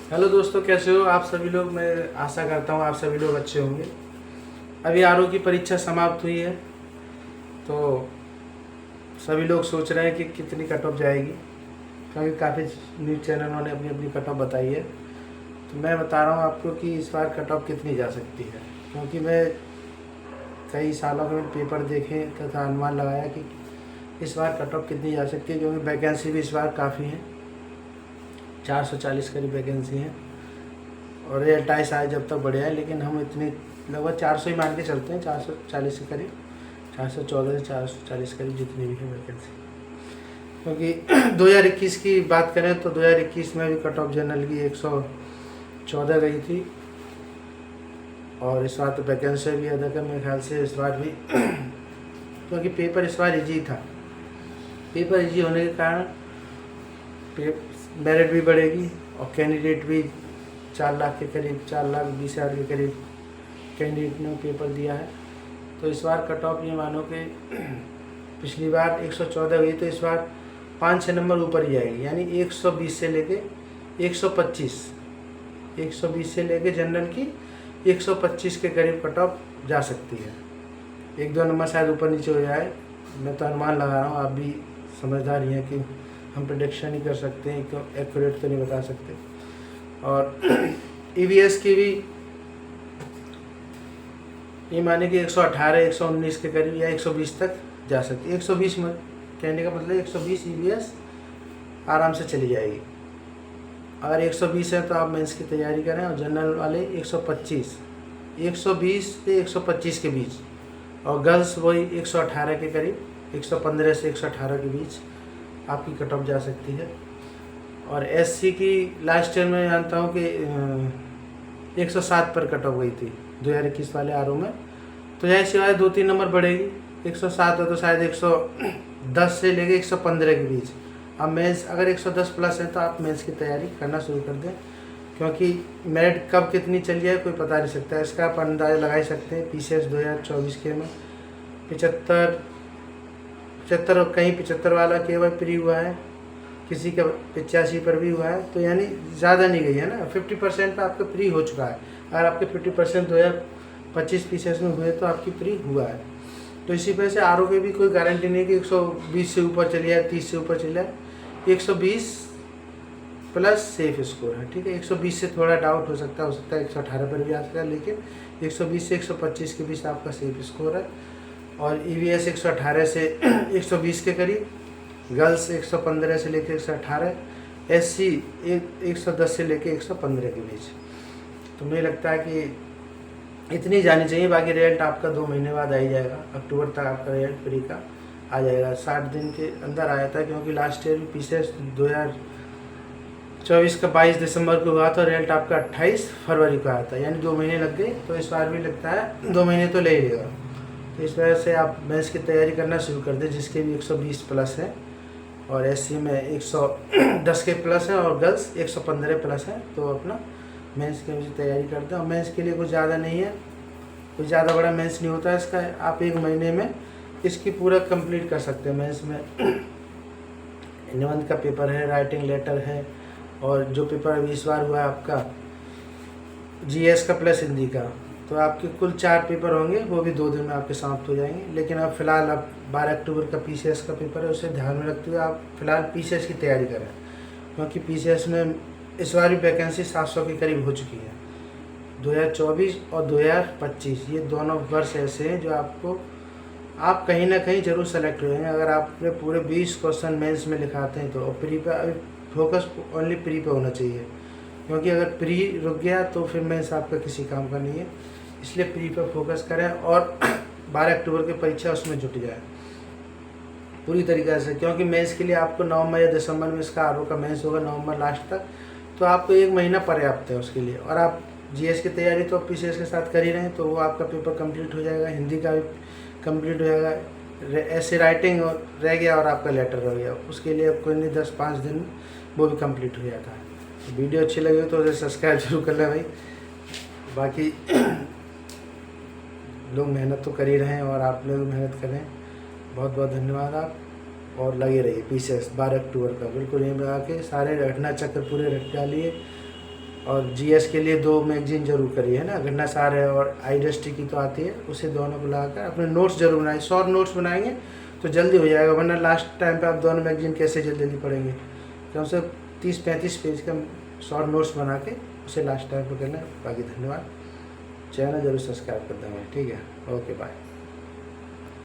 Hello दोस्तों, कैसे हो आप सभी लोग। मैं आशा करता हूँ आप सभी लोग अच्छे होंगे। अभी आरओ की परीक्षा समाप्त हुई है, तो सभी लोग सोच रहे हैं कि कितनी कट ऑफ जाएगी, क्योंकि काफ़ी न्यूज़ चैनलों ने अपनी अपनी कट ऑफ बताई है। तो मैं बता रहा हूँ आपको कि इस बार कट ऑफ कितनी जा सकती है, क्योंकि मैं कई सालों में पेपर देखे तथा अनुमान लगाया कि इस बार कट ऑफ कितनी जा सकती है, क्योंकि वैकेंसी भी इस बार काफ़ी है। 440 करीब वैकेंसी है और रियल टाइस आए जब तक बढ़िया है, लेकिन हम इतनी लगभग 400 ही मान के चलते हैं, 440 के करीब, 414 से 440 करीब जितनी भी है वैकेंसी। क्योंकि 2021 की बात करें तो 2021 में भी कट ऑफ जनरल की 114 गई थी, और इस बार तो वैकेंसी भी अधिक है मेरे ख्याल से इस बार भी। क्योंकि पेपर इस बार इजी था, पेपर इजी होने के कारण मेरिट भी बढ़ेगी और कैंडिडेट भी 4 लाख के करीब, 4,20,000 के करीब कैंडिडेट ने पेपर दिया है। तो इस बार कट ऑफ ये मानो कि पिछली बार 114 हुई, तो इस बार 5-6 नंबर ऊपर ही आएगी, यानी 120 से लेके 125, 120 से लेके जनरल की 125 के करीब कट ऑफ जा सकती है। 1-2 नंबर शायद ऊपर नीचे हो जाए, मैं तो अनुमान लगा रहा हूँ, आप भी समझदार ही हैं कि हम प्रेडिक्शन ही कर सकते हैं, क्यों एक्यूरेट तो नहीं बता सकते। और ईवीएस की भी ये माने कि 118, 119 के करीब या 120 तक जा सकती है। 120 में कहने का मतलब 120 ईवीएस आराम से चली जाएगी। अगर 120 है तो आप मेंस की तैयारी करें, और जनरल वाले 125, 120 से 125 के बीच, और गर्ल्स वही 118 के करीब, 115 से 118 के बीच आपकी कट ऑफ जा सकती है। और एससी की लास्ट ईयर में जानता हूँ कि 107 पर कट ऑफ गई थी 2021 वाले आरओ में। तो यह सिवाय 2-3 नंबर बढ़ेगी, 107 है तो शायद 110 से लेके 115 के बीच। अब मेंस अगर 110 प्लस है तो आप मेंस की तैयारी करना शुरू कर दें, क्योंकि मेरिट कब कितनी चली जाए कोई पता नहीं सकता। इसका आप अंदाज़ा लगा ही सकते हैं। पीसीएस 2024 के में 75 और कहीं 75 वाला केवल प्री हुआ है, किसी का 85 पर भी हुआ है, तो यानी ज़्यादा नहीं गई है ना। 50% पर आपका प्री हो चुका है। अगर आपके 50% 2025 पीसीएस में हुए तो आपकी प्री हुआ है। तो इसी वजह से आरओ की भी कोई गारंटी नहीं है कि 120 से ऊपर चली जाए, 30 से ऊपर चली जाए। 120 प्लस सेफ स्कोर है, ठीक है। 120 से थोड़ा डाउट हो सकता है 118 पर भी आ सकता है, लेकिन 120 से 125 के बीच आपका सेफ स्कोर है। और ईवीएस 118 से 120 के करीब, गर्ल्स 115 से लेकर 118, एससी 110 से लेकर 115 के बीच। तो मुझे लगता है कि इतनी जानी चाहिए। बाकी रिजल्ट आपका 2 महीने बाद आ ही जाएगा, अक्टूबर तक आपका रिजल्ट प्री का आ जाएगा। 60 दिन के अंदर आया था, क्योंकि लास्ट ईयर पीसीएस 2024 का 22 दिसंबर को हुआ था, रिजल्ट आपका 28 फरवरी को आया था, यानी 2 महीने लग गए। तो इस बार भी लगता है 2 महीने तो ले ही लेगा। तो इस वजह से आप मेंस की तैयारी करना शुरू कर दें, जिसके भी 120 प्लस है, और एससी में 110 के प्लस है, और गर्ल्स 115 प्लस है। तो अपना मेंस की तैयारी करते हैं। और मेंस के लिए कुछ ज़्यादा नहीं है, कुछ ज़्यादा बड़ा मेंस नहीं होता है इसका। आप 1 महीने में इसकी पूरा कंप्लीट कर सकते हैं। मेंस में निबंध का पेपर है, राइटिंग लेटर है, और जो पेपर अभी इस बार हुआ है आपका जीएस का प्लस हिंदी का, तो आपके कुल 4 पेपर होंगे, वो भी 2 दिन में आपके समाप्त हो जाएंगे। लेकिन अब फिलहाल अब 12 अक्टूबर का पीसीएस का पेपर है, उसे ध्यान में रखते हुए आप फिलहाल पीसीएस की तैयारी करें, क्योंकि पीसीएस में इस बार भी वैकेंसी 700 के करीब हो चुकी है। 2024 और 2025 ये दोनों वर्ष ऐसे हैं जो आपको, आप कहीं ना कहीं जरूर सेलेक्ट हो जाएंगे अगर आपने पूरे 20 क्वेश्चन मेंस में लिखाते हैं तो। और प्री पे अभी फोकस ओनली प्री पे होना चाहिए, क्योंकि अगर प्री रुक गया तो फिर मेंस आपका किसी काम का नहीं है। इसलिए प्री पे फोकस करें, और 12 अक्टूबर की परीक्षा उसमें जुट जाए पूरी तरीके से, क्योंकि मेंस के लिए आपको नवंबर या दिसंबर में इसका आरओ का मेंस होगा, नवंबर लास्ट तक। तो आपको 1 महीना पर्याप्त है उसके लिए। और आप जीएस की तैयारी तो पीसीएस के साथ कर ही रहे हैं, तो वो आपका पेपर कंप्लीट हो जाएगा, हिंदी का भी कंप्लीट हो जाएगा, ऐसे राइटिंग रह गया, और आपका लेटर रह गया। उसके लिए कोई नहीं, 10-5 दिन वो भी कंप्लीट हो जाता है। वीडियो अच्छी लगी हो तो उसे सब्सक्राइब जरूर कर लें भाई। बाकी लोग मेहनत तो कर ही रहे हैं, और आप लोग मेहनत करें। बहुत बहुत धन्यवाद आप, और लगे रहिए। पीसीएस 12 अक्टूबर का बिल्कुल यहीं लगा के सारे रटना चक्र पूरे रट डालिए, और जीएस के लिए 2 मैगजीन जरूर करिए, है ना, घटनासार है और आईडस्टी की तो आती है, उसे दोनों को लगाकर अपने नोट्स जरूर बनाइए। शॉर्ट नोट्स बनाएंगे तो जल्दी हो जाएगा, वरना लास्ट टाइम पे आप दोनों मैगजीन कैसे जल्दी पढ़ेंगे। कम से 30-35 पेज का शॉर्ट नोट्स बना के उसे लास्ट टाइम पर करना है। बाकी धन्यवाद, चैनल जरूर सब्सक्राइब कर देंगे, ठीक है, ओके बाय।